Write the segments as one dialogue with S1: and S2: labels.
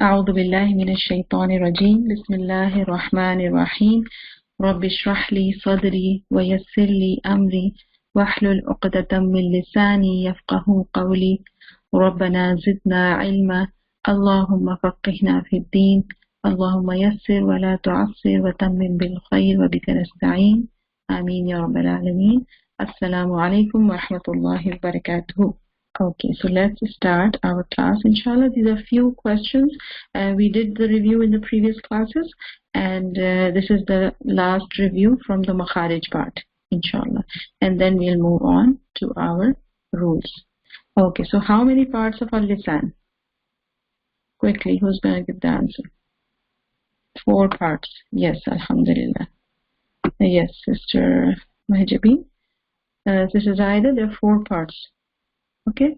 S1: أعوذ بالله من الشيطان الرجيم بسم الله الرحمن الرحيم رب اشرح لي صدري ويسر لي أمري واحلل عقدة من لساني يفقه قولي ربنا زدنا علما اللهم فقهنا في الدين اللهم يسر ولا تعسر وتمم بالخير وبك نستعين آمين يا رب العالمين. السلام عليكم ورحمة الله وبركاته. Okay, so let's start our class. Inshallah, these are few questions. We did the review in the previous classes, and this is the last review from the Makharij part, inshallah. And then we'll move on to our rules. Okay, so how many parts of al-lisan? Quickly, who's going to give the answer? 4 parts. Yes, alhamdulillah. Yes, Sister Mahjabeen. Sister Zaida, there are 4 parts. Okay,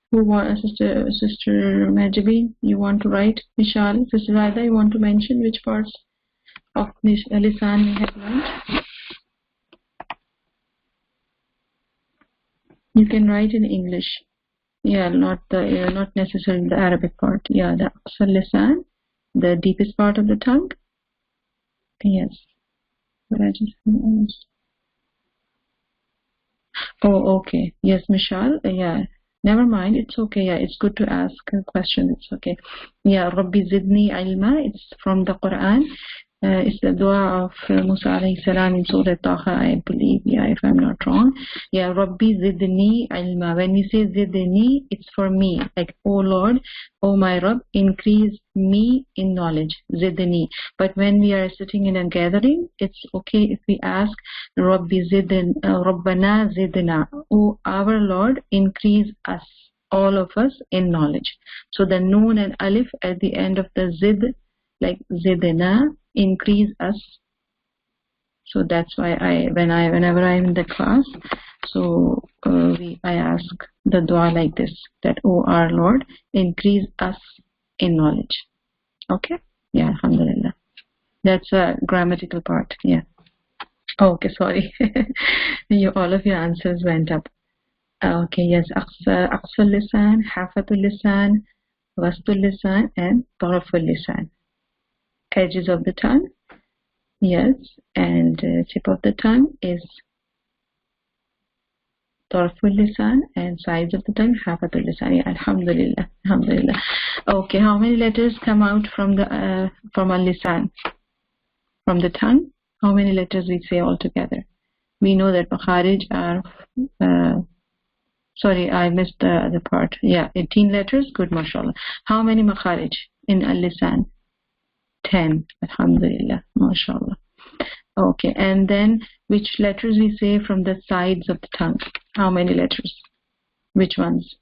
S1: who want Sister Majabeen? You want to write? Mishal, Sister Zaida, you want to mention which parts of lisan we have learned? You can write in English. Yeah, not necessarily the Arabic part. Yeah, the aqsal lisan, the deepest part of the tongue. Yes, but I just almost. Oh, okay. Yes, Mishal. Yeah. Never mind, it's okay. Yeah, it's good to ask a question. It's okay. Yeah, Rabbi Zidni Ilma. It's from the Quran. It's the dua of Musa alayhi salam in Surah Taha, I believe. Yeah, if I'm not wrong. Yeah, Rabbi Zidni Ilma. When we say Zidni, it's for me. Like, oh Lord, oh my Rabb, increase me in knowledge. Zidni. But when we are sitting in a gathering, it's okay if we ask Rabbi Zidn, Rabbana Zidna. Oh our Lord, increase us, all of us, in knowledge. So the noon and alif at the end of the zid, like zidna, increase us. So that's why whenever I'm in the class, so I ask the dua like this, that oh our Lord, increase us in knowledge. Okay? Yeah, alhamdulillah. That's a grammatical part. Yeah. Okay, sorry. All of your answers went up. Okay, yes. Aqsal lisan, hafatul lisan, wastul lisan, and taraful lisan. Edges of the tongue. Yes, and tip of the tongue is taraful lisan, and sides of the tongue, hafatul lisan. Yeah, alhamdulillah, alhamdulillah. Okay, how many letters come out from a lisan? From the tongue? How many letters we say altogether? We know that Makharij are, sorry, I missed the other part. Yeah, 18 letters. Good, mashallah. How many Makharij in al-lisan? 10. Alhamdulillah, mashallah. Okay, and then which letters we say from the sides of the tongue? How many letters? Which ones?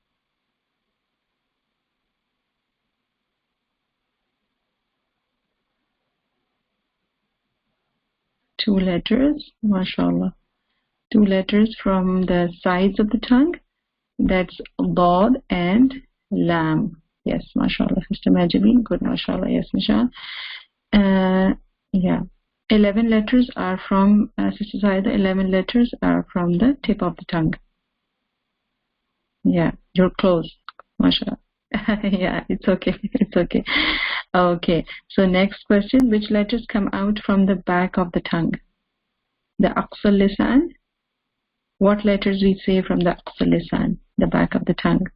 S1: Two letters, mashallah. 2 letters from the sides of the tongue. That's Dad and Lam. Yes, mashallah. Sister Majabeen, good, mashallah. Yes, mashallah. Yeah. 11 letters are from, Sister Zaida, 11 letters are from the tip of the tongue. Yeah, you're close, mashallah. Yeah, it's okay. It's okay. Okay, so next question. Which letters come out from the back of the tongue? The aqsal lisan. What letters we say from the aqsal lisan, the back of the tongue?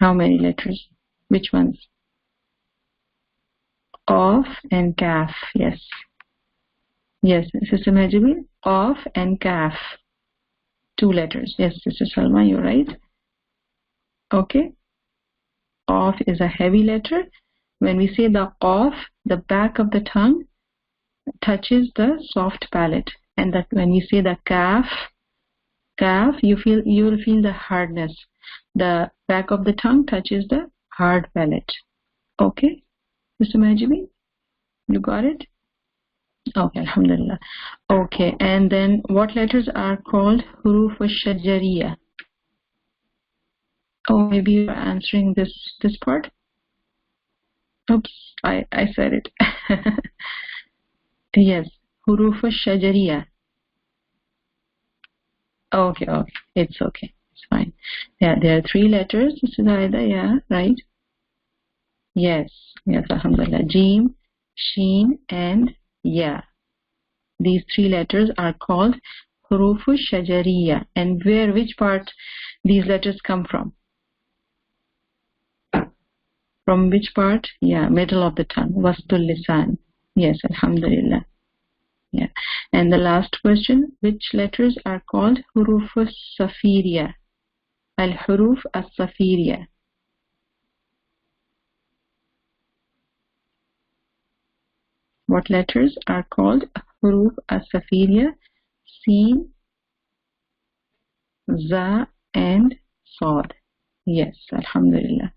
S1: How many letters? Which ones? Qaf and kaf. Yes. Yes, Sister Majabeen. Qaf and kaf. 2 letters. Yes, Sister Salma, you're right. Okay. Qaf is a heavy letter. When we say the qaf, the back of the tongue touches the soft palate, and that when you say the kaf, you will feel the hardness. The back of the tongue touches the hard palate. Okay, Mr. Majibi, you got it? Okay, alhamdulillah. Okay, and then what letters are called huruf al-shajariya? Oh, maybe you're answering this part. Oops, I said it. Yes, huruf al-shajariya. Okay, it's okay. fine. Yeah, there are 3 letters, Sudaida, yeah, right? Yes, alhamdulillah. Jim, Sheen, and Ya. These 3 letters are called Hurufu Shajariya. And which part these letters come from? From which part? Yeah, middle of the tongue. Wastul Lisan. Yes, alhamdulillah. Yeah. And the last question, which letters are called Hurufu Safiriya? Al-Huruf As-Safiriya. What letters are called Huruf As-Safiriya? Sin, Za, and Sad. Yes, alhamdulillah.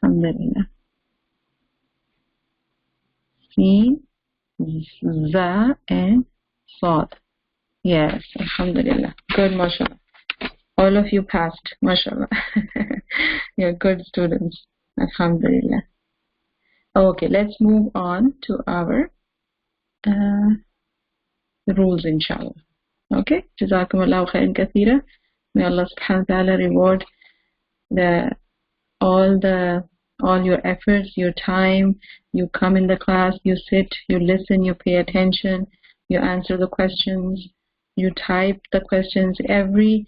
S1: Alhamdulillah. Sin, Za, and Sad. Yes, alhamdulillah. Good, mashallah. All of you passed, mashallah. You're good students. Alhamdulillah. Okay, let's move on to our rules, inshallah. Okay, Jazakumullahu khairan kathira. May Allah subhanahu wa ta'ala reward all your efforts, your time. You come in the class, you sit, you listen, you pay attention, you answer the questions, you type the questions. Every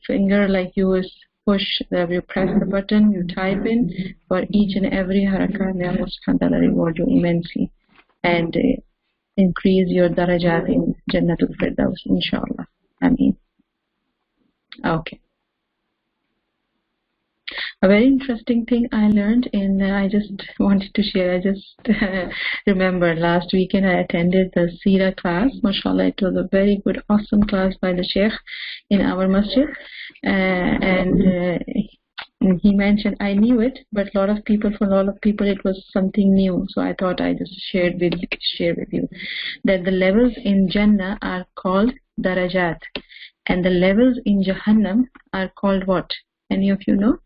S1: finger, like you push, you press the button, you type in for each and every harakah. May Allah subhanahu wa ta'ala reward you immensely and increase your darajat in Jannatul Firdaus, inshallah. Ameen. Okay. A very interesting thing I learned, and I just wanted to share. I just remember last weekend I attended the Seerah class. MashaAllah, it was a very good, awesome class by the Sheikh in our masjid. And he mentioned, I knew it, but for a lot of people it was something new. So I thought I just share with you that the levels in Jannah are called darajat, and the levels in Jahannam are called what? Any of you know?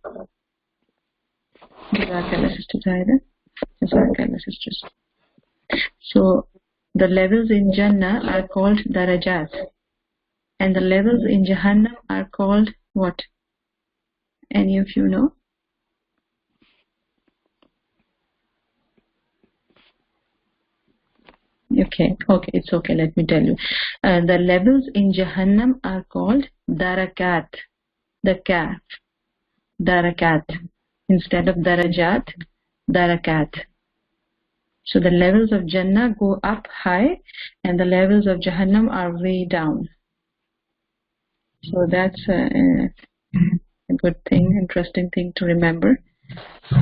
S1: Jazakallah, Sister Zaida. Jazakallah, sisters. So the levels in Jannah are called darajat, and the levels in Jahannam are called what? Any of you know? Okay, it's okay. Let me tell you. The levels in Jahannam are called darakat. The kaf. Darakat. Instead of darajat, darakat. So the levels of Jannah go up high, and the levels of Jahannam are way down. So that's a good thing, interesting thing to remember.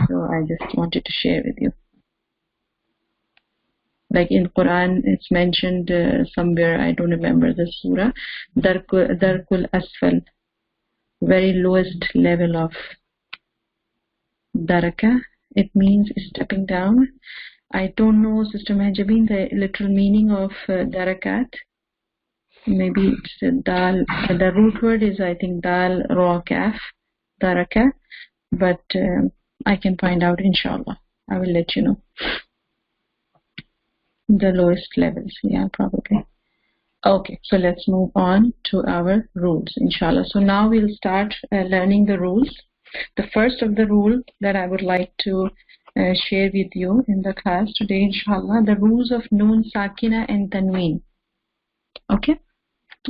S1: So I just wanted to share with you. Like in Quran, it's mentioned somewhere, I don't remember the surah, Darkul Asfal, very lowest level of daraka. It means stepping down. I don't know, Sister Mahjabeen, the literal meaning of darakat. Maybe it's dal. The root word is, I think, dal ra kaf, daraka. But I can find out, inshallah. I will let you know. The lowest levels, yeah, probably. Okay, so let's move on to our rules, inshallah. So now we'll start learning the rules. The first of the rule that I would like to share with you in the class today, inshallah, the rules of Noon Sakina and Tanween. Okay,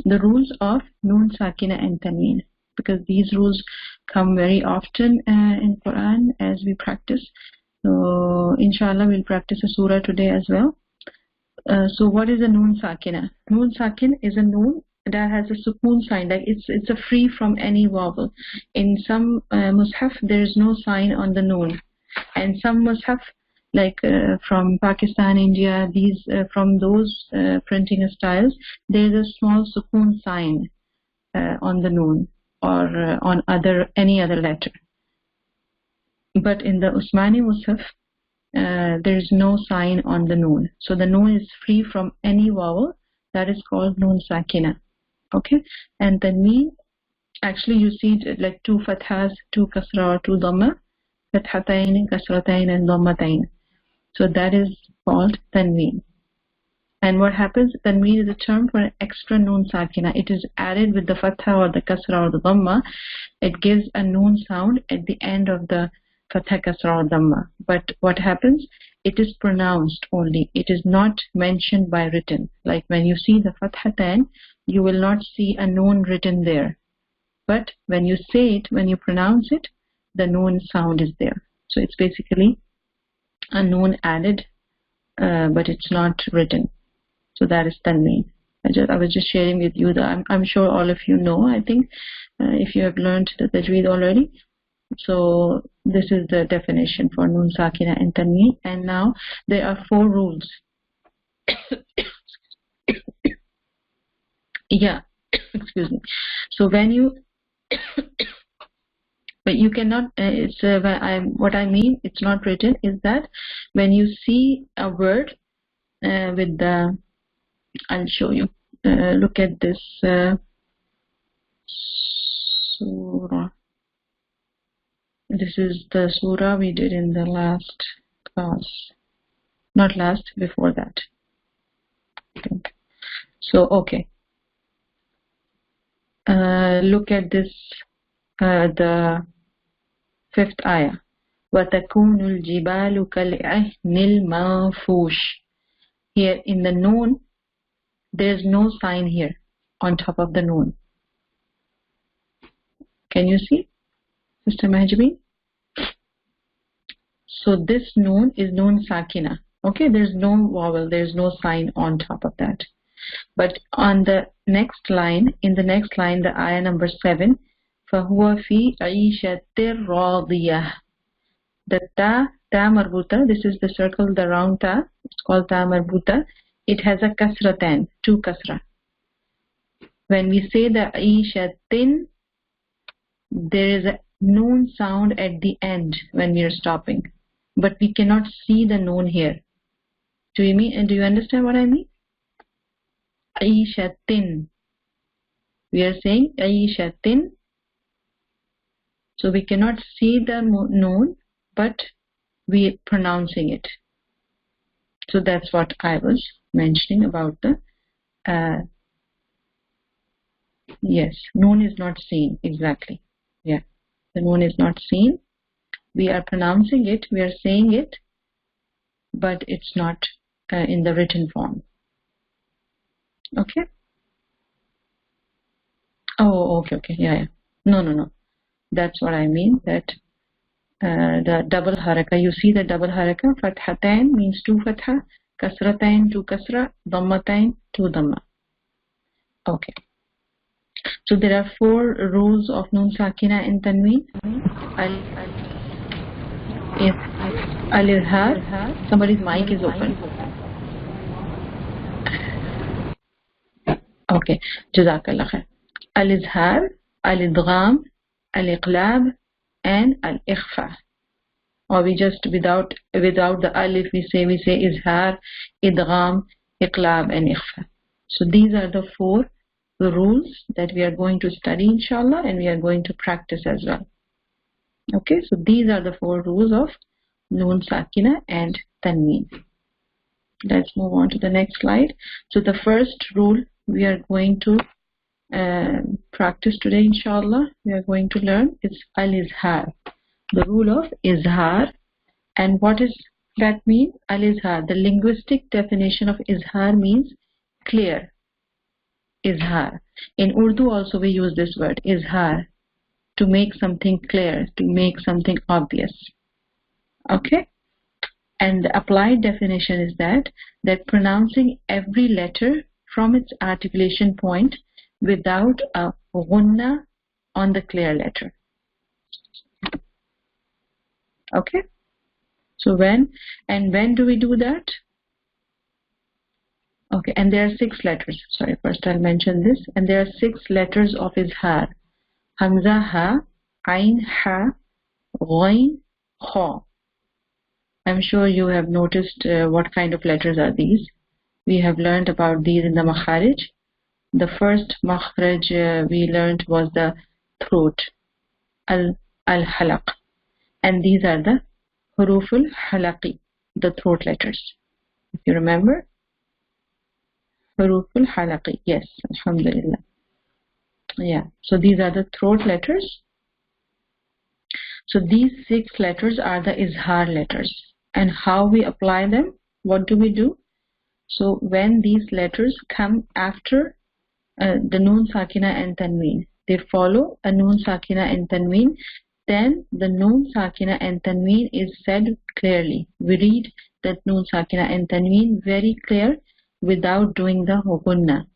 S1: the rules of Noon Sakina and Tanween, because these rules come very often in Quran as we practice. So inshallah, we'll practice a surah today as well. So what is a Noon Sakina? Noon Sakin is a noon that has a sukoon sign, like it's a free from any vowel. In some mushaf there is no sign on the noon, and some mushaf, like from Pakistan, India, these from those printing styles, there is a small sukoon sign on the noon or on any other letter. But in the Usmani mushaf, there is no sign on the noon, so the noon is free from any vowel. That is called Noon Sakina. Okay, and the Tanween, actually you see it like 2 fathas, 2 kasra, or 2 dhamma, fathatain, kasratain, and dhammatain. So that is called Tanween. And what happens? Tanween is a term for an extra noon sakina. It is added with the fatha or the kasra or the dhamma. It gives a noon sound at the end of the fatha, kasra or dhamma. But what happens? It is pronounced only. It is not mentioned by written. Like when you see the fathatan, you will not see a noon written there. But when you say it, when you pronounce it, the noon sound is there. So it's basically a noon added, but it's not written. So that is tanween. I was just sharing with you that I'm sure all of you know, I think, if you have learned the Tajweed already. So this is the definition for noon sakina and tanween. And now there are 4 rules. Yeah, excuse me. So when you, but you cannot, what I mean, it's not written, is that when you see a word with the, I'll show you. Look at this surah. This is the surah we did in the last class. Not last, before that. Okay. So, okay. Look at this, the 5th ayah. وَتَكُونُ الْجِبَالُ كَالْعِهْنِ الْمَنْفُوشِ. Here in the noon, there's no sign here on top of the noon. Can you see, Sister Mahjabeen? So this noon is noon sakina. Okay, there's no vowel, there's no sign on top of that. But on the next line, in the next line, the ayah number 7, فَهُوَ فِي عِيشَةٍ رَاضِيَةٍ. The ta marbuta, this is the circle, the round ta, it's called ta marbuta. It has a kasratan, 2 kasra. When we say the aishatin, there is a noon sound at the end when we are stopping, but we cannot see the noon here. Do you understand what I mean? Aishatin. We are saying aishatin, so we cannot see the noon, but we are pronouncing it. So that's what I was mentioning about the yes, noon is not seen, exactly. Yeah, the noon is not seen. We are pronouncing it, we are saying it, but it's not in the written form. Okay? Oh, okay, yeah. No. That's what I mean, that the double haraka, you see the double haraka, fathatain means 2 fatha, kasratain 2 kasra, dhammatain 2 dhamma. Okay. So there are 4 rules of noon sakina and tanween. Al-izhar. Somebody's mic is open. Okay. Jazakallah khair. Al-izhar, al-idgham, al-iqlab, and al-ikhfa. Or we just without the alif we say izhar, idgham, iqlab, and ikhfa. So these are the 4 rules that we are going to study, inshallah, and we are going to practice as well. Okay, so these are the 4 rules of noon sakina and tanween. Let's move on to the next slide. So the first rule we are going to practice today, inshallah, we are going to learn is al-izhar, the rule of izhar. And what does that mean? Al-izhar, the linguistic definition of izhar means clear. Izhar. In Urdu also we use this word, izhar, to make something clear, to make something obvious. Okay? And the applied definition is that pronouncing every letter from its articulation point without a gunna on the clear letter. Okay? So when do we do that? Okay, and there are 6 letters. Sorry, first I'll mention this. And there are 6 letters of izhar. Hamza, ha, ain, ha, ghain, kha. I'm sure you have noticed what kind of letters are these. We have learned about these in the makharij. The first makharij we learned was the throat, al-halaq. And these are the huruful halaqi, the throat letters. If you remember. huruful halaqi. Yes, alhamdulillah. Yeah, so these are the throat letters. So these 6 letters are the izhar letters. And how we apply them? What do we do? So when these letters come after the noon sakina and tanween, they follow a noon sakina and tanween, then the noon sakina and tanween is said clearly. We read that noon sakina and tanween very clear without doing the gunna.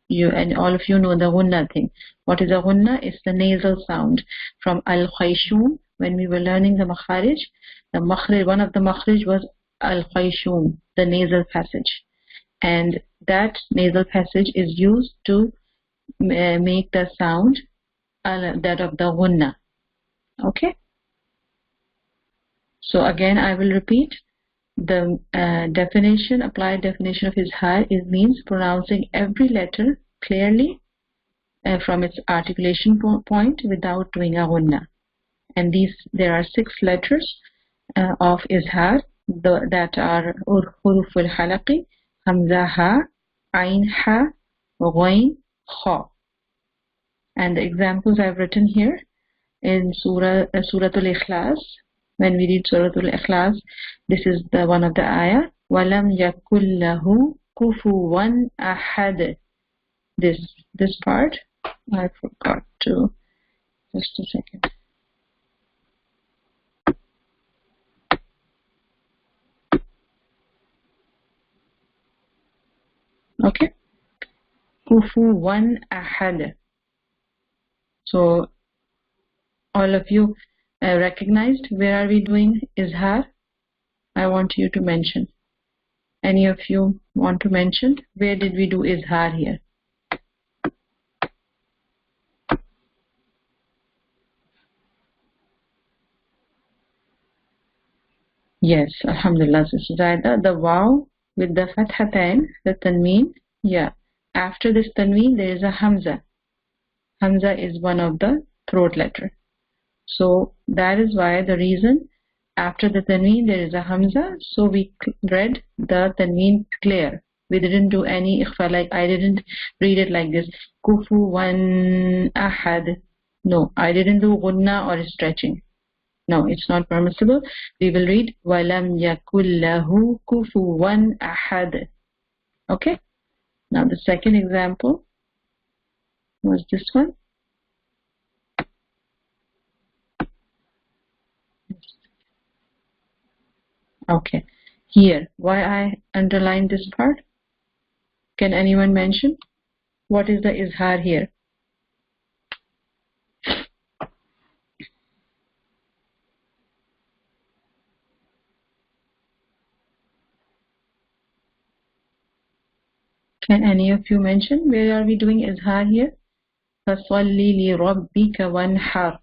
S1: You and all of you know the gunna thing. What is a gunna? It's the nasal sound from al-khayshum. When we were learning the makharij, one of the makharij was al-khayshum, the nasal passage, and that nasal passage is used to make the sound that of the gunna. Okay. So again, I will repeat. The definition, applied definition of izhar, it means pronouncing every letter clearly from its articulation point without doing a gunna. And there are 6 letters of izhar that are huruful halaqi, hamza ha, ain ha, ghain kha. And the examples I've written here in Suratul Ikhlas. When we read Suratul Ikhlas, this is the one of the ayah. وَلَمْ يَكُلْ لَهُ كُفُوًا أَحَدٍ. This part, I forgot to. Just a second. Okay. Kufuwan ahad. So all of you recognized where are we doing izhar? I want you to mention. Any of you want to mention where did we do izhar here? Yes, alhamdulillah, Sister Zaida, the waw with the fathatain, the tanween, yeah. After this tanween, there is a hamza. Hamza is one of the throat letter. So that is why the reason after the tanween there is a hamza. So we read the tanween clear. We didn't do any ikhfa, like I didn't read it like this. Kufuwan ahad. No, I didn't do gunna or stretching. No, it's not permissible. We will read walam yakul lahu kufuwan ahad. Okay. Now the second example was this one. Okay. Here, why I underlined this part? Can anyone mention? What is the izhar here? Can any of you mention where are we doing izhar here? فَصَلِّ لِرَبِّكَ وَانْحَرْ.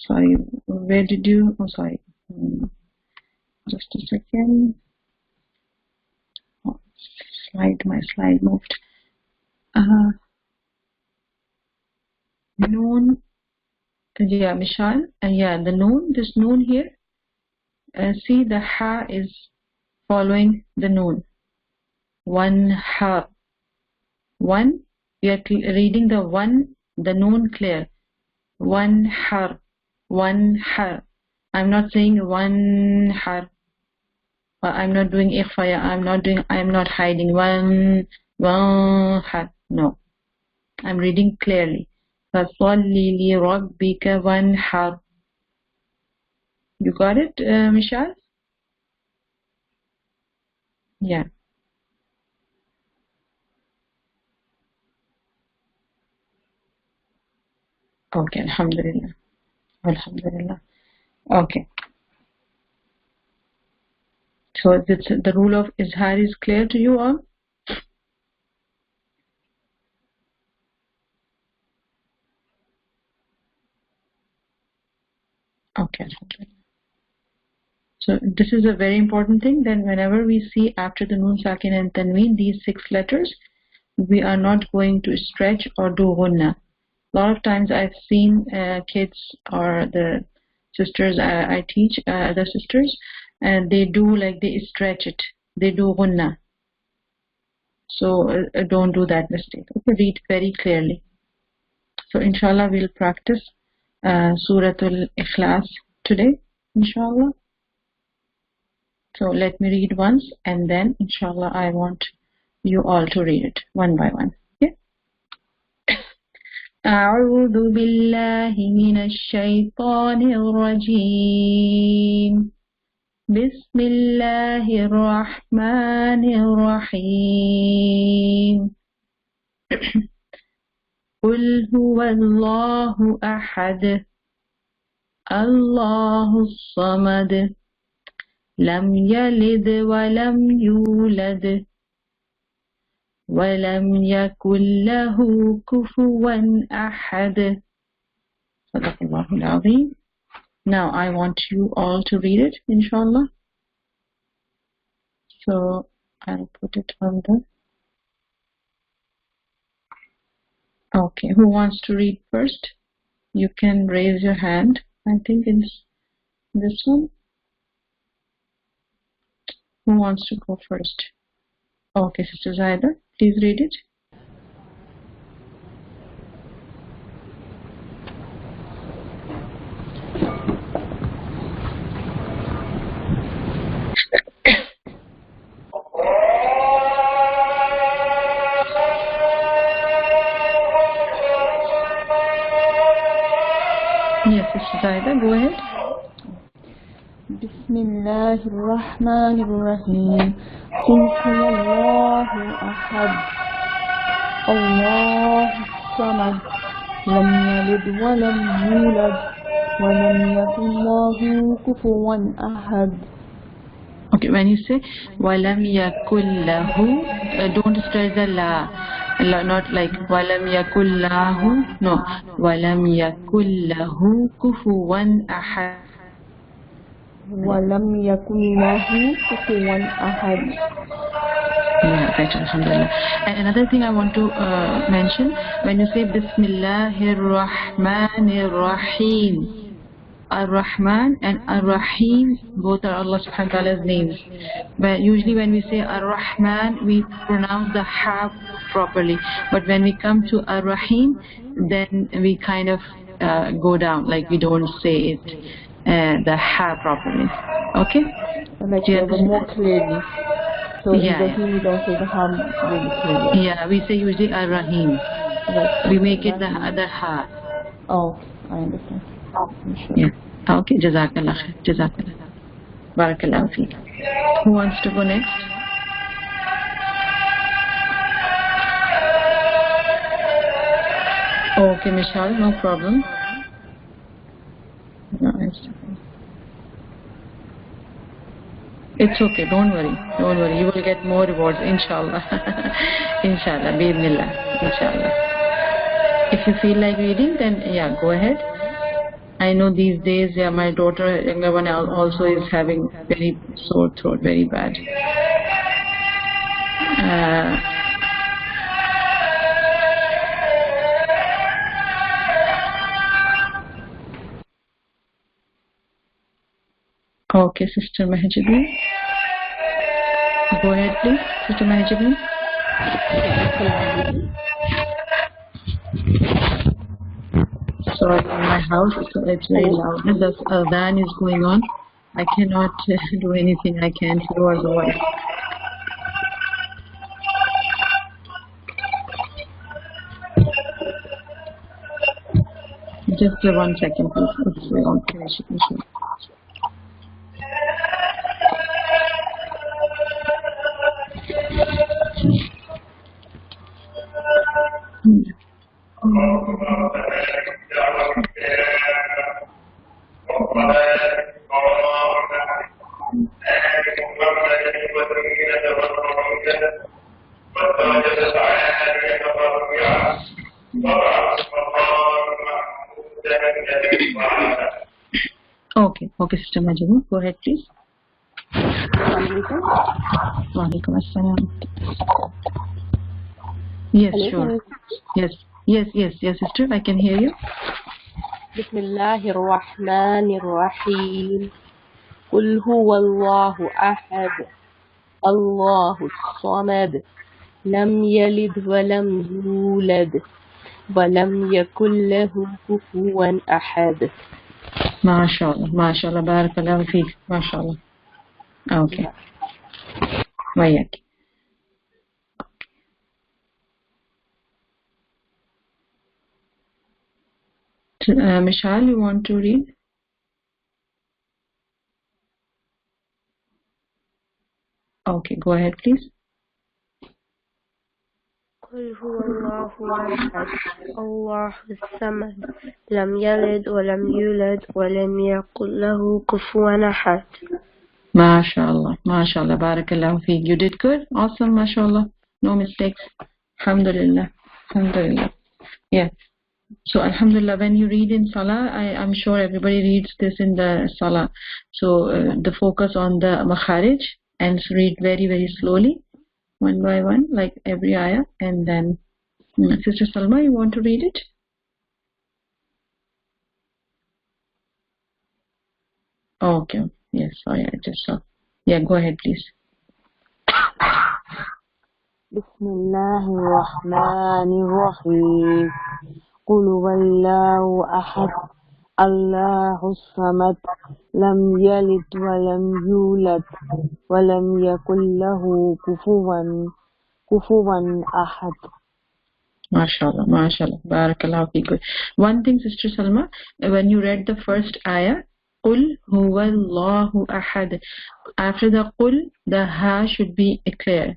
S1: Sorry, where did you? Oh, sorry. Just a second. Oh, my slide moved. Noon. Yeah, Mishal. Yeah, the noon. This noon here. See, the ha is following the noon. One ha. One. We are reading the one, the noon clear. One har. One har. I'm not saying one har. I'm not doing ikhfa. I'm not hiding. One har. No. I'm reading clearly. فَصَلِّ لِرَبِّكَ وَانْحَرْ. You got it, Mishal? Yeah. Okay, alhamdulillah. Alhamdulillah. Okay. So the rule of izhar is clear to you all? Okay, alhamdulillah. So this is a very important thing. Then whenever we see after the noon sakin and tanween these 6 letters, we are not going to stretch or do gunna. A lot of times I've seen kids or the sisters I teach, other sisters, and they do like they stretch it. They do gunna. So don't do that mistake. Okay, read very clearly. So inshallah we'll practice Suratul Ikhlas today, inshallah. So let me read once and then inshallah I want you all to read it one by one. Okay? أعوذ بالله من الشيطان الرجيم بسم الله الرحمن الرحيم قل هو الله أحد الله الصمد لم يلد ولم يولد ولم يكن له كفوا أحد صدق الله العظيم. Now I want you all to read it, inshallah. So I'll put it on the... Okay, who wants to read first? You can raise your hand. I think it's this one. Who wants to go first? Okay, Sister Zaida, please read it. Yes, Sister Zaida, go ahead.
S2: بسم الله الرحمن الرحيم قل هو الله أحد الله الصمد لم يلد ولم يولد ولم يكن له كفوا أحد.
S1: Okay, when you say walam yakul lahu, don't stretch the la, not like walam yakul lahu. No, walam yakul lahu kufuwan ahad.
S2: ولم يكن له كفوا أحد.
S1: Yeah, better, alhamdulillah. And another thing I want to mention, when you say Bismillahir Rahmanir Rahim, Ar-Rahman and Ar-Rahim, both are Allah subhanahu wa ta'ala's names. But usually when we say Ar-Rahman, we pronounce the ha properly. But when we come to Ar-Rahim, then we kind of go down, like we don't say it. The ha properly. Okay?
S2: Like more clearly. So
S1: yeah,
S2: in the we don't say the ha really clearly.
S1: Yeah, we say usually Ar-Rahim.
S2: Right.
S1: We make it the other ha.
S2: Oh, I understand. Sure.
S1: Yeah. Okay, Jazakallah khair. Jazakallah. Barakallahu feek. Who wants to go next? Okay, Michelle, no problem. No, it's okay, don't worry. Don't worry, you will get more rewards, inshallah. Inshallah, bi'idhnillah, inshallah. If you feel like reading, then yeah, go ahead. I know these days, yeah, my daughter, younger one, also is having very sore throat, very bad. Okay, Sister Mahjabeen. Go ahead, please, Sister Mahjabeen. Sorry, in my house, it's very loud. The adhan is going on. I cannot do anything. I can't lower the voice. Just 1 second, please. It's finish it. Okay, Sister Majid, go ahead, please. Walaikum assalam. Yes,
S2: hello,
S1: sure. Yes. Yes, sister, I can hear you.
S3: بسم الله الرحمن الرحيم قل هو الله أحد الله الصمد لم يلد ولم يولد ولم يكن له كفوا أحد.
S1: MashaAllah, barakallahu feek. MashaAllah. Okay. Wayak. Mishal, you want to read? Okay, go ahead, please.
S4: قل هو الله أحد الله الصمد لم يلد ولم يولد ولم يكن له كفوا أحد.
S1: MashaAllah, barakallahu feek. You did good. Awesome, MashaAllah. No mistakes. Alhamdulillah. Yeah. So Alhamdulillah, when you read in Salah, I'm sure everybody reads this in the Salah. So the focus on the makharij and read very, very slowly, one by one, like every ayah. And then, Sister Salma, you want to read it? Oh, okay. Yes, sorry, I just saw. Yeah, go ahead, please.
S3: بسم الله الرحمن الرحيم قل هو الله أحد الله الصمد لم يلد ولم يولد ولم يكن له كفوا أحد.
S1: MashaAllah, barakallahu feek. One thing, Sister Salma, when you read the first ayah, Qul huwa Allahu ahad. After the Qul, the ha should be clear.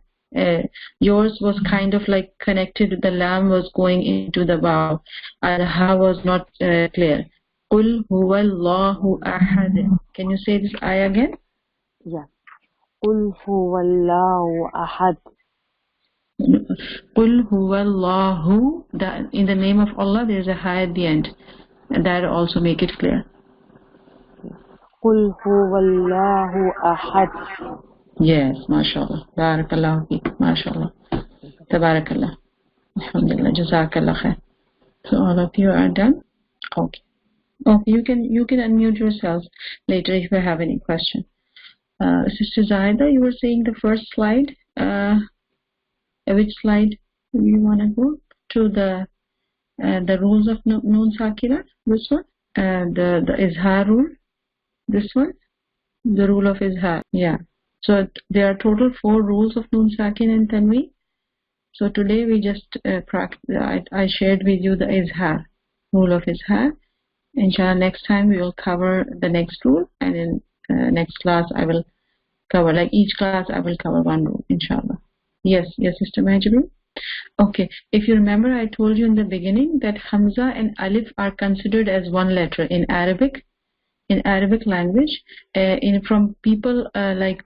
S1: Yours was kind of like connected, the lam was going into the waw. The ha was not clear. Qul huwa Allahu ahad. Can you say this ayah again?
S3: Yeah. قل هو الله أحد.
S1: Qul huwa Allahu. In the name of Allah, there is a ha at the end. And that also make it clear.
S3: قل هو الله أحد.
S1: Yes, MashaAllah. Barakallahu feek. MashaAllah. Tabarakallah. Alhamdulillah. Jazakallah khair. So all of you are done? Okay. Okay, you can unmute yourselves later if you have any question. Sister Zaida, you were saying the first slide. Which slide do you want to go to? The rules of Noon Sakina. This one. The Izhar rule. This one. The rule of Izhar. Yeah. So there are total 4 rules of Noon Sakin and Tanween. So today we just I shared with you the Izhar, rule of Izhar. Inshallah, next time we will cover the next rule, and in next class I will cover, like each class I will cover 1 rule, inshallah. Yes, Sister Majru. Okay, if you remember, I told you in the beginning that Hamza and Alif are considered as 1 letter in Arabic. In Arabic language, from people like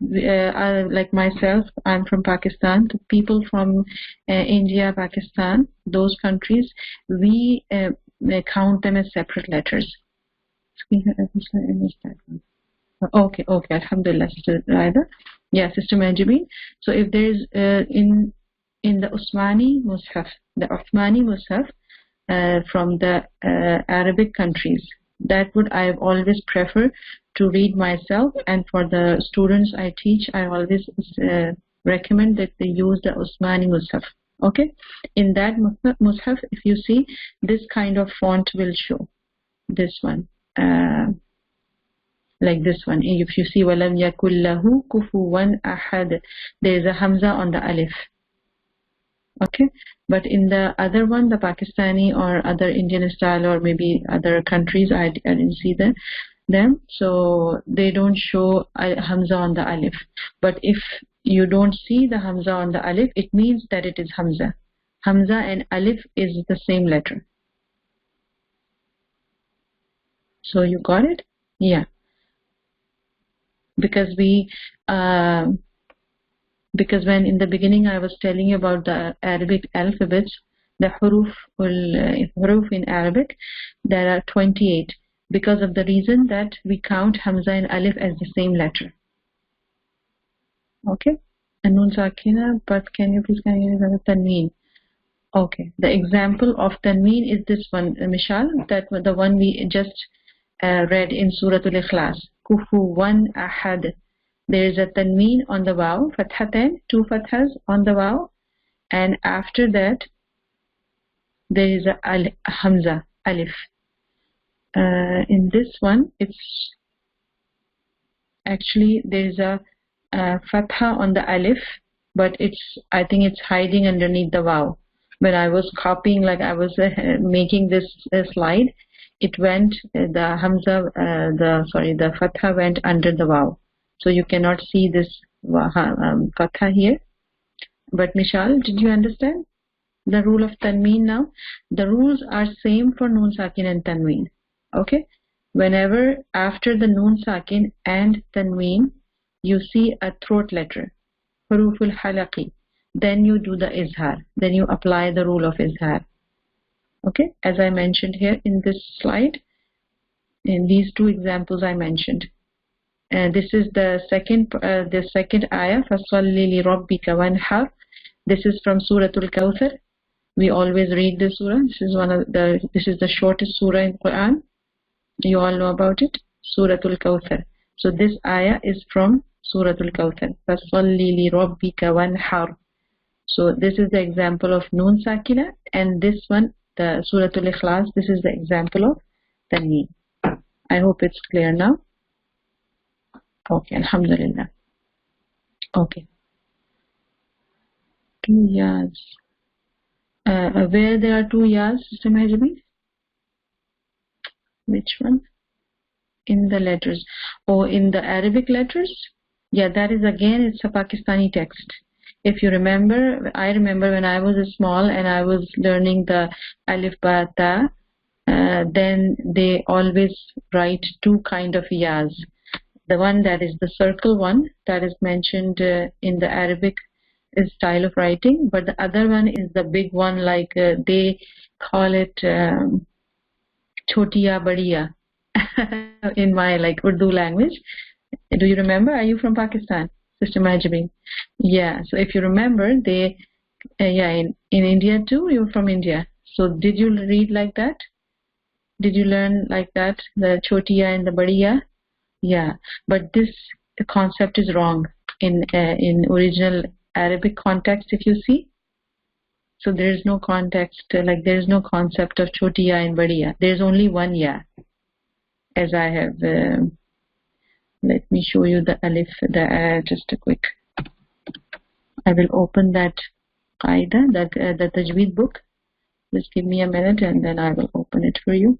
S1: myself, I'm from Pakistan. The people from India, Pakistan, those countries, we count them as separate letters. Okay, Alhamdulillah, Sister Raida. Yeah, Sister Majibin. So if there's in the Uthmani Mus'haf, from the Arabic countries, that would I always prefer to read myself, and for the students I teach, I always recommend that they use the Uthmani Mus'haf. Okay, in that Mus'haf, if you see, this kind of font will show. This one, like this one. If you see walam yakul lahu kufuwan ahad, there is a hamza on the alif. Okay, but in the other one, the Pakistani or other Indian style, or maybe other countries, I didn't see them, so they don't show Hamza on the alif. But if you don't see the Hamza on the alif, it means that it is Hamza. Hamza and alif is the same letter. So you got it? Yeah. Because because when in the beginning I was telling you about the Arabic alphabets, the huruf in Arabic, there are 28, because of the reason that we count Hamza and Alif as the same letter. Okay? And Noon Sakina, but can you please give me the Tanween? Okay, the example of tanween is this one, Mishal, that the one we just read in Surah Al-Ikhlas. Kufuwan ahad. There is a tanween on the waw, fathatain, 2 fathas on the waw, and after that there is a hamza, alif. In this one, it's actually there is a fatha on the alif, but I think it's hiding underneath the waw. When I was copying, like I was making this slide, it went the hamza, the fatha went under the waw, so you cannot see this fatha here. But Mishal, did you understand the rule of tanween now? The rules are same for noon sakin and tanween. Okay, whenever after the noon sakin and tanween you see a throat letter, huruful halaqi, then you do the izhar, then you apply the rule of izhar. Okay, as I mentioned here in this slide, in these 2 examples I mentioned. This is the second ayah, fasalli li rabbika wanhar. This is from Surah Al-Kawthar. We always read this surah. This is the shortest surah in Quran. You all know about it, Surah Al-Kawthar. So this ayah is from Surah Al-Kawthar. Fasalli li rabbika wanhar. So this is the example of Noon Sakina, and this one, the Surah Al-Ikhlas, this is the example of Tanween. I hope it's clear now. Okay, Alhamdulillah. Okay. 2 yas. Where there are 2 yas, Sister Mahjabi? Which one? In the letters. Oh, in the Arabic letters? Yeah, that is again, it's a Pakistani text. If you remember, I remember when I was small and I was learning the alif ba ta, then they always write 2 kind of yas. The one that is the circle one that is mentioned in the Arabic style of writing, but the other one is the big one, like they call it chotiya badiya in my like Urdu language. Do you remember? Are you from Pakistan, Sister Mahjabi? Yeah, so if you remember, they in India too, you're from India. So did you read like that? Did you learn like that, the chotiya and the badiya? Yeah, but this concept is wrong in original Arabic context, if you see. So there is no context, like there is no concept of chotiya and badiya. There is only one ya. As I have, let me show you the alif, just a quick. I will open that qaida, the Tajweed book. Just give me a minute and then I will open it for you.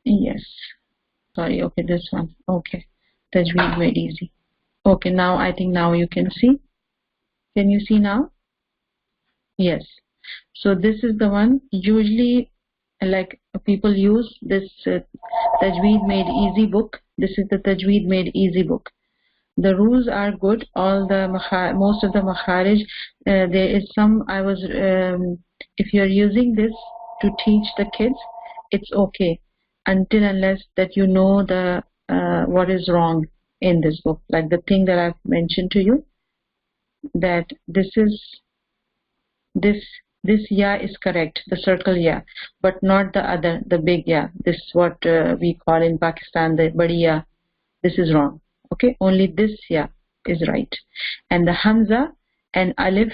S1: Yes. Sorry, okay, this one. Okay. Tajweed made easy. Okay, now I think now you can see. Can you see now? Yes. So this is the one usually like people use this Tajweed made easy book. This is the Tajweed made easy book. The rules are good. All the most of the makharij. There is some. If you are using this to teach the kids, it's okay until unless that you know the what is wrong in this book, like the thing that I've mentioned to you, that this ya is correct, the circle ya, but not the other, the big ya. This is what we call in Pakistan the badi ya. This is wrong. Okay, only this ya is right. And the hamza and alif,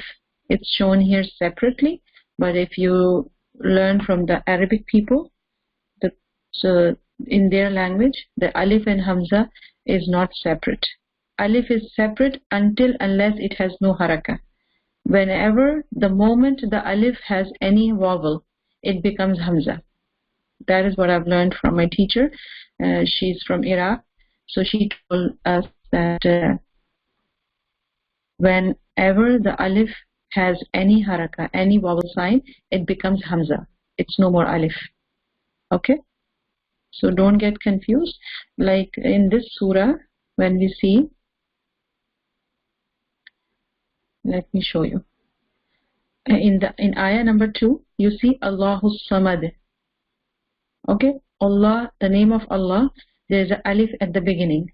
S1: it's shown here separately, but if you learn from the Arabic people, so in their language, the alif and hamza is not separate. Alif is separate unless it has no haraka. Whenever the moment the alif has any vowel, it becomes hamza. That is what I've learned from my teacher. She's from Iraq, so she told us that whenever the alif has any haraka, any vowel sign, it becomes hamza. It's no more alif. Okay? So don't get confused. Like in this surah, when we see, let me show you. In ayah number 2, you see Allahu Samad. Okay, Allah, the name of Allah, there is an alif at the beginning.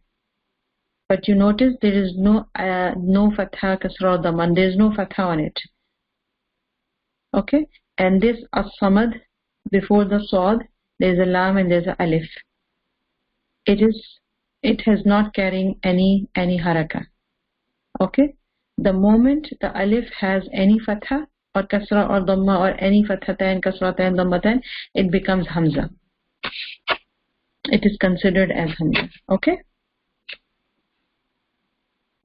S1: But you notice there is no fatha, kasra, daman. There is no fatha on it. Okay? And this as-samad, before the sad, there is a lam and there is a alif. It has not carrying any haraka. Okay? The moment the alif has any fatha or kasra or dhamma or any fathatain, kasratain, dhammatain, it becomes hamza. It is considered as hamza. Okay?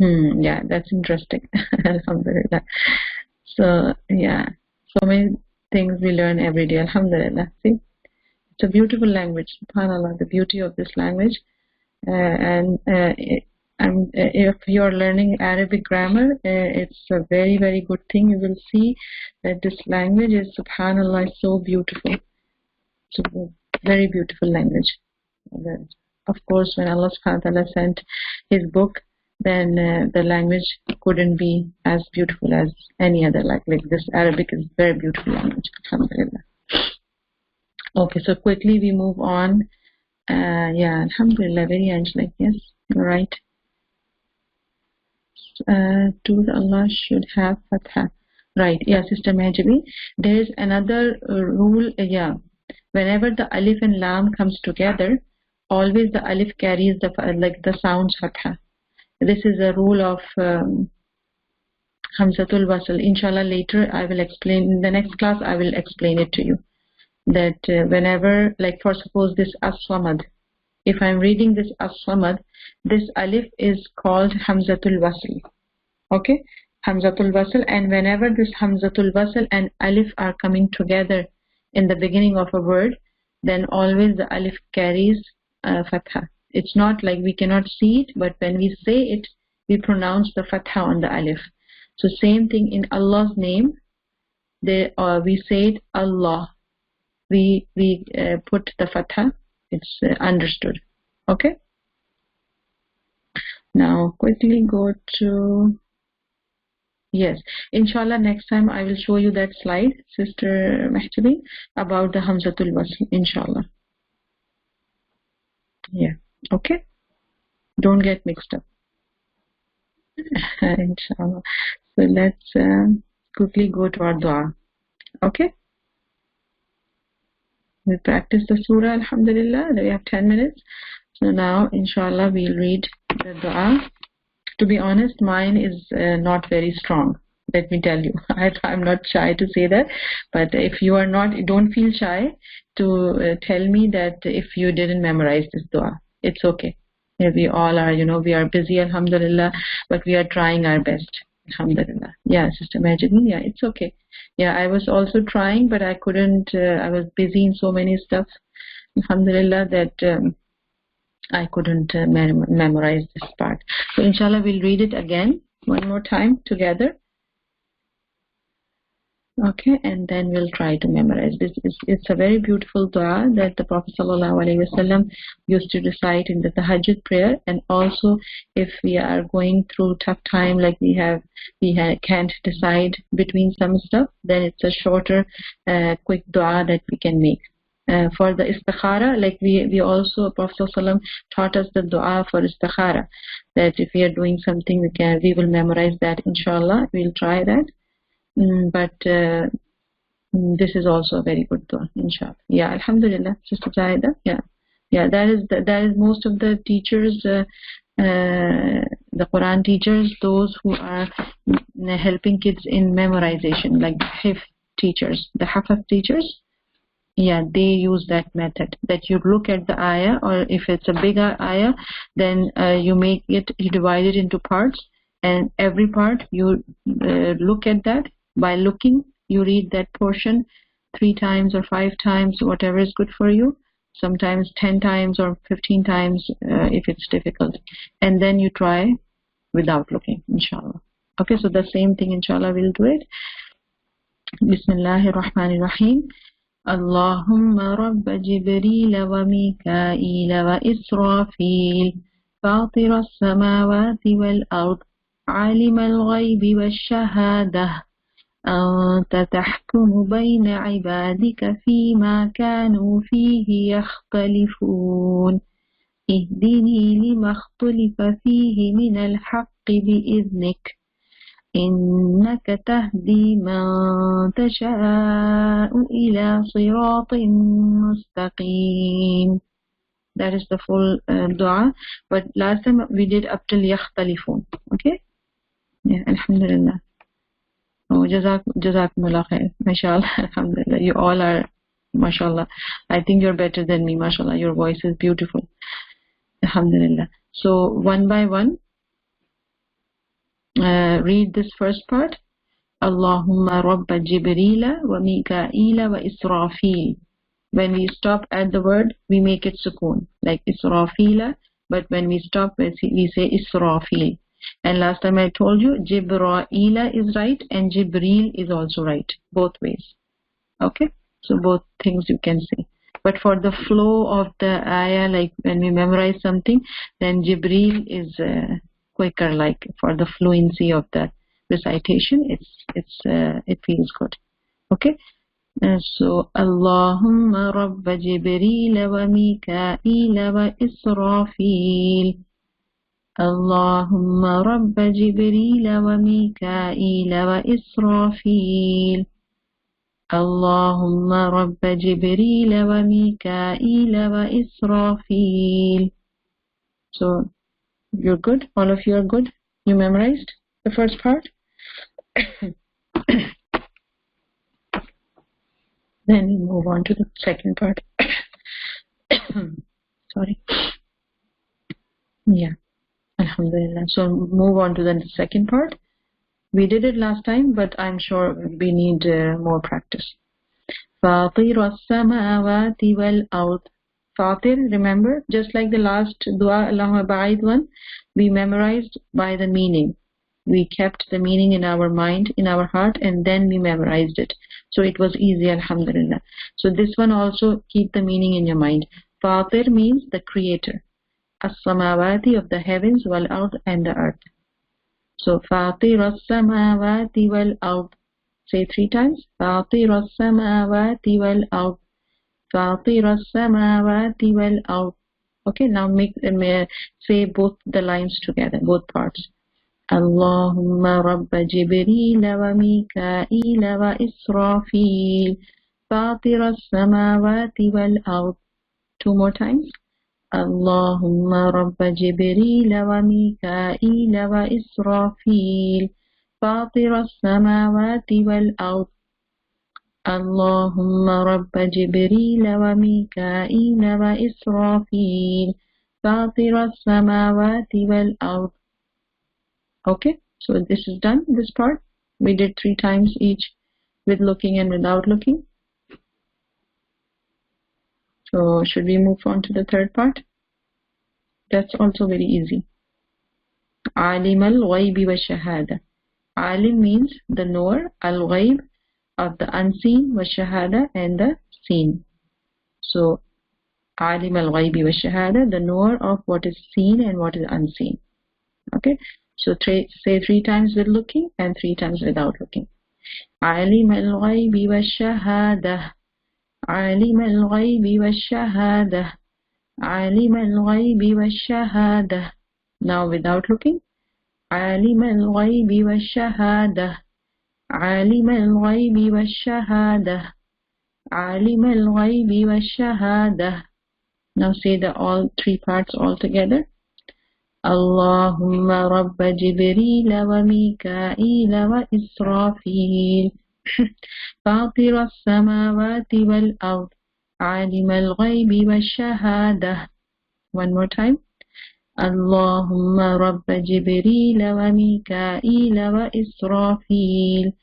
S1: Yeah, that's interesting. Alhamdulillah. So, yeah, so many things we learn every day. Alhamdulillah. See, it's a beautiful language. SubhanAllah, the beauty of this language. If you are learning Arabic grammar, it's a very, very good thing. You will see that this language is, SubhanAllah, so beautiful. It's a very beautiful language. Of course, when Allah subhanahu wa ta'ala sent His book, then the language couldn't be as beautiful as any other. Like this Arabic is very beautiful language. Alhamdulillah. Okay, so quickly we move on. Yeah, Alhamdulillah, very angelic. Yes, you're right. To Allah should have fatha. Right, yeah, Sister Mahjabi. There is another rule, yeah. Whenever the alif and lam comes together, always the alif carries the sound fatha. This is a rule of Hamzatul Wasl. Inshallah, later I will explain, in the next class I will explain it to you. That whenever, like for suppose this as-samad, if I'm reading this as-samad, this alif is called Hamzatul Wasl. Okay? Hamzatul Wasl, and whenever this Hamzatul Wasl and alif are coming together in the beginning of a word, then always the alif carries fatha. It's not like we cannot see it, but when we say it, we pronounce the fatha on the alif. So same thing in Allah's name, we say it Allah. We put the fatha, it's understood. Okay? Now quickly go to, yes, inshallah next time I will show you that slide, Sister Mahjabi, about the Hamzatul Wasl, inshallah. Yeah, okay? Don't get mixed up. Inshallah. So let's quickly go to our dua. Okay? We practice the surah, alhamdulillah. We have 10 minutes. So now, inshallah, we'll read the dua. To be honest, mine is not very strong. Let me tell you. I'm not shy to say that. But if you are not, don't feel shy to tell me that if you didn't memorize this dua. It's okay. We all are, we are busy, alhamdulillah, but we are trying our best. Alhamdulillah. Yeah, Sister Majidni, yeah, it's okay. Yeah, I was also trying, but I couldn't, I was busy in so many stuff, alhamdulillah, that I couldn't memorize this part. So inshallah, we'll read it again, one more time together. Okay, and then we'll try to memorize this. It's a very beautiful dua that the Prophet ﷺ used to recite in the tahajjud prayer, and also if we are going through tough time, like we can't decide between some stuff, then it's a shorter, quick dua that we can make. For the istikhara, like we also, Prophet ﷺ taught us the dua for istikhara, that if we are doing something, we will memorize that, inshallah. We'll try that. But this is also a very good dua, inshallah. Yeah, alhamdulillah, Sister Zaida. Yeah, that is most of the teachers, the Quran teachers, those who are helping kids in memorization, like the Hafaz teachers. Yeah, they use that method, that you look at the ayah, or if it's a bigger ayah, then you divide it into parts, and every part you look at that. By looking, you read that portion 3 times or 5 times, whatever is good for you, sometimes 10 times or 15 times if it's difficult, and then you try without looking, inshallah. Okay, so the same thing, inshallah, we'll do it. Bismillahir Rahmanir Rahim. Allahumma Rabba Jibreel wa Mikaeel wa Israfil, Fatir as-samawati wal ard, Alim al-ghaybi wash-shahadah, أنت تحكم بين عبادك فيما كانوا فيه يختلفون اهدني لما اختلف فيه من الحق بإذنك إنك تهدي من تشاء إلى صراط مستقيم. That is the full dua. But last time we did up till يختلفون. Okay? Yeah, Alhamdulillah. Oh, Jazakumullah khair. MashaAllah. Alhamdulillah. You all are, MashaAllah. I think you're better than me, MashaAllah. Your voice is beautiful. Alhamdulillah. So, one by one, read this first part. Allahumma Rabba Jibrila wa Mikaila wa Israfil. When we stop at the word, we make it sukoon, like Israfila, but when we stop, we say Israfil. And last time I told you, Jibraila is right and Jibril is also right, both ways. Okay? So both things you can say. But for the flow of the ayah, like when we memorize something, then Jibril is quicker, like for the fluency of the recitation, it feels good. Okay? So Allahumma Rabba Jibril wa Mikaila wa Israfil. Allahumma Rabba Jibril wa Mikaila wa Israfil. Allahumma Rabba Jibril wa Mikaila wa Israfil. So you're good? All of you are good? You memorized the first part? Then we move on to the second part. Sorry. Yeah. Alhamdulillah. So move on to the second part. We did it last time, but I'm sure we need more practice. فاطر السماوات والأرض. Fatir, remember, just like the last dua, Allahumma ba'id one, we memorized by the meaning. We kept the meaning in our mind, in our heart, and then we memorized it. So it was easy, alhamdulillah. So this one also, keep the meaning in your mind. Fatir means the creator. As-samawati, of the heavens, wal-ard, and the earth. So Fatir as-samawati wal-ard. Say 3 times. Fatir as-samawati wal-ard. Fatir as-samawati wal-ard. Okay, now say both the lines together, both parts. Allahumma Rabba Jibril wa Mikaila wa Israfil. Fatir as-samawati wal-ard. 2 more times. Allahumma Rabba Jibril wa Mikaila wa Israfil. Fatir as-samawati wal-ard. Allahumma Rabba Jibril wa Mikaila wa Israfil. Fatir as-samawati wal-ard. Okay, so this is done, this part. We did 3 times each, with looking and without looking. So should we move on to the third part? That's also very easy. Alim al-ghaybi wa shahada. Alim means the knower, al-ghayb, of the unseen, wa shahada, and the seen. So Alim al-ghaybi wa shahada, the knower of what is seen and what is unseen. Okay, so say 3 times with looking and 3 times without looking. Alim al-ghaybi wa shahada. Alim al-ghaybi wa shahada. Alim al-ghaybi wa shahada. Now without looking. Alim al-ghaybi wa shahada. Alim al-ghaybi wa shahada. Alim al-ghaybi wa shahada. Now say the all 3 parts all together. Allahumma Rabba Jibril wa Mikaila wa Israfil. Fatir as-samawati wal-ard. Alim al-ghaybi wa shahada. One more time. Allahumma Rabba Jibril wa Mikaila wa Israfil.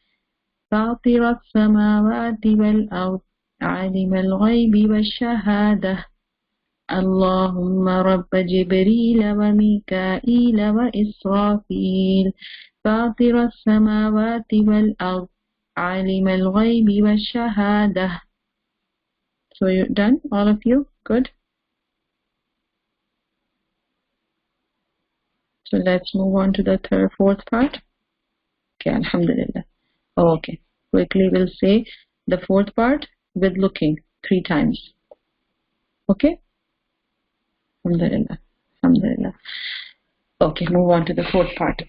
S1: Fatir as-samawati wal-ard. Alim al-ghaybi wa shahada. Allahumma Rabba Jibril wa Mikaila wa Israfil. Fatir as-samawati wal-ard. Alim al-ghaybi wa shahada. So you're done, all of you? Good. So let's move on to the fourth part. Okay, alhamdulillah. Okay, quickly we'll say the fourth part with looking 3 times. Okay. Alhamdulillah. Alhamdulillah. Okay, move on to the fourth part.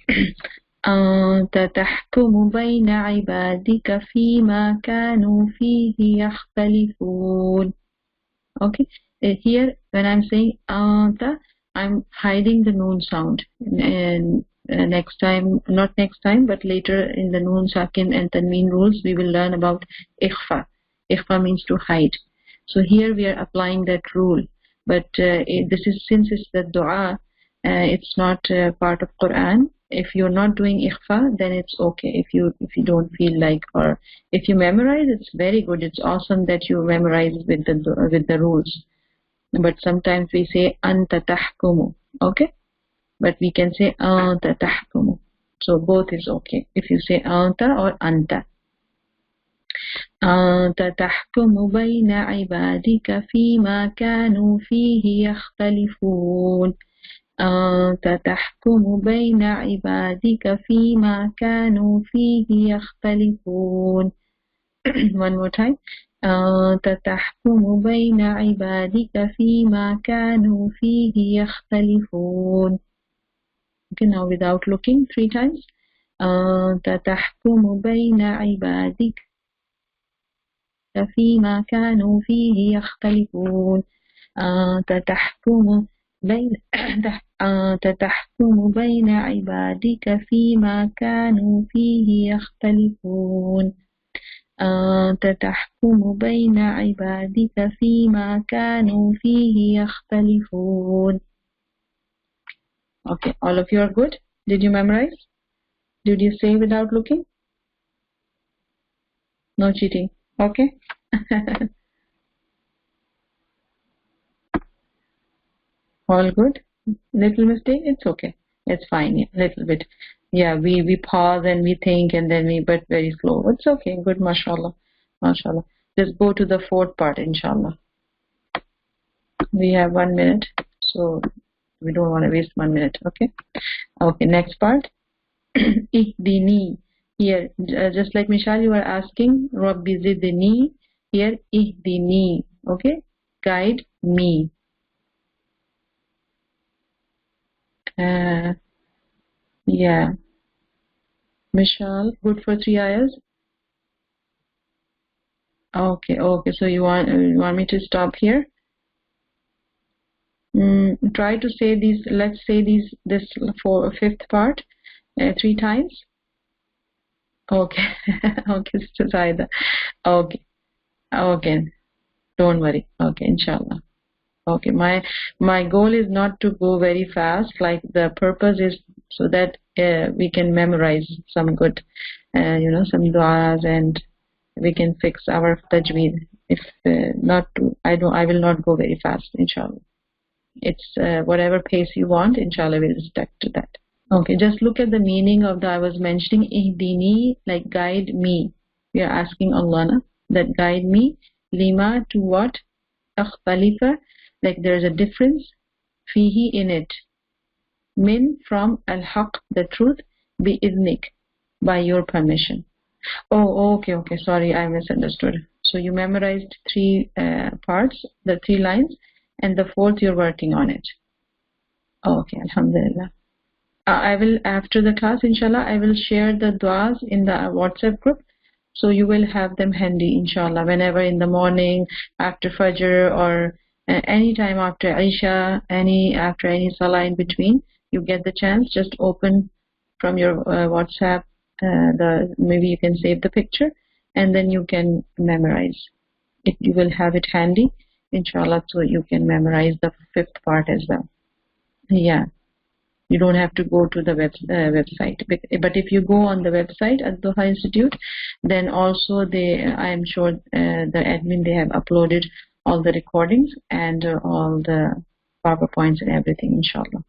S1: أنت تحكم بين عبادك فيما كانوا فيه يختلفون. Okay, here when I'm saying anta, I'm hiding the noon sound. And next time, not next time, but later in the noon sakin and tanween rules, we will learn about ikhfa. Ikhfa means to hide. So here we are applying that rule. But this is, since it's the dua, it's not part of Quran. If you're not doing ikhfa, then it's okay. If you don't feel like, or if you memorize, it's very good. It's awesome that you memorize with the rules. But sometimes we say anta tahkumu, okay? But we can say anta tahkumu. So both is okay. If you say anta or anta. أنت تحكم بين عبادك فيما كانوا فيه يختلفون. أنت تحكم بين عبادك فيما كانوا فيه يختلفون. One more time. أنت تحكم بين عبادك فيما كانوا فيه يختلفون. Okay, now without looking 3 times. أنت تحكم بين عبادك فيما كانوا فيه يختلفون. أنت تحكم بين عبادك فيما كانوا فيه يختلفون. أنت تحكم بين عبادك فيما كانوا فيه يختلفون. Okay, all of you are good? Did you memorize? Did you say without looking? No cheating. Okay. All good. Little mistake, it's okay. It's fine. Yeah, little bit. Yeah, we pause and we think and then but very slow. It's okay. Good, mashallah. Mashallah. Just go to the fourth part, inshallah. We have 1 minute, so we don't want to waste 1 minute. Okay. Okay, next part. Ihdini. Here, just like Mishal, you are asking, Rabbi zidni. Here, ihdini. Okay, guide me. Yeah. Mishal, good for 3 ayahs? Okay, okay. So you want me to stop here? Try to say these. Let's say this fifth part 3 times. Okay. Okay, Sister Saida. Okay. Okay. Don't worry. Okay, inshallah. Okay, my goal is not to go very fast. Like, the purpose is so that we can memorize some good, some du'as, and we can fix our tajweed. If not to, I will not go very fast, inshallah. It's whatever pace you want, inshallah, we'll stick to that. Okay, just look at the meaning of I was mentioning ihdini, like guide me. We are asking Allah that guide me. Lima, to what? Akhtalifa, like there's a difference. Fihi, in it. Min, from. Al-haq, the truth. Bi-idnik, by your permission. Oh, okay, sorry, I misunderstood. So you memorized 3 parts, the 3 lines, and the 4th you're working on it. Okay, alhamdulillah. I will, after the class, inshallah, I will share the du'as in the WhatsApp group, so you will have them handy, inshallah, whenever in the morning, after Fajr, or any time after Isha, after any salah in between, you get the chance, just open from your WhatsApp, maybe you can save the picture, and then you can memorize. You will have it handy, inshallah, so you can memorize the 5th part as well. Yeah. You don't have to go to the website. But if you go on the website at Doha Institute, then also I am sure the admin, they have uploaded all the recordings and all the PowerPoints and everything, inshallah.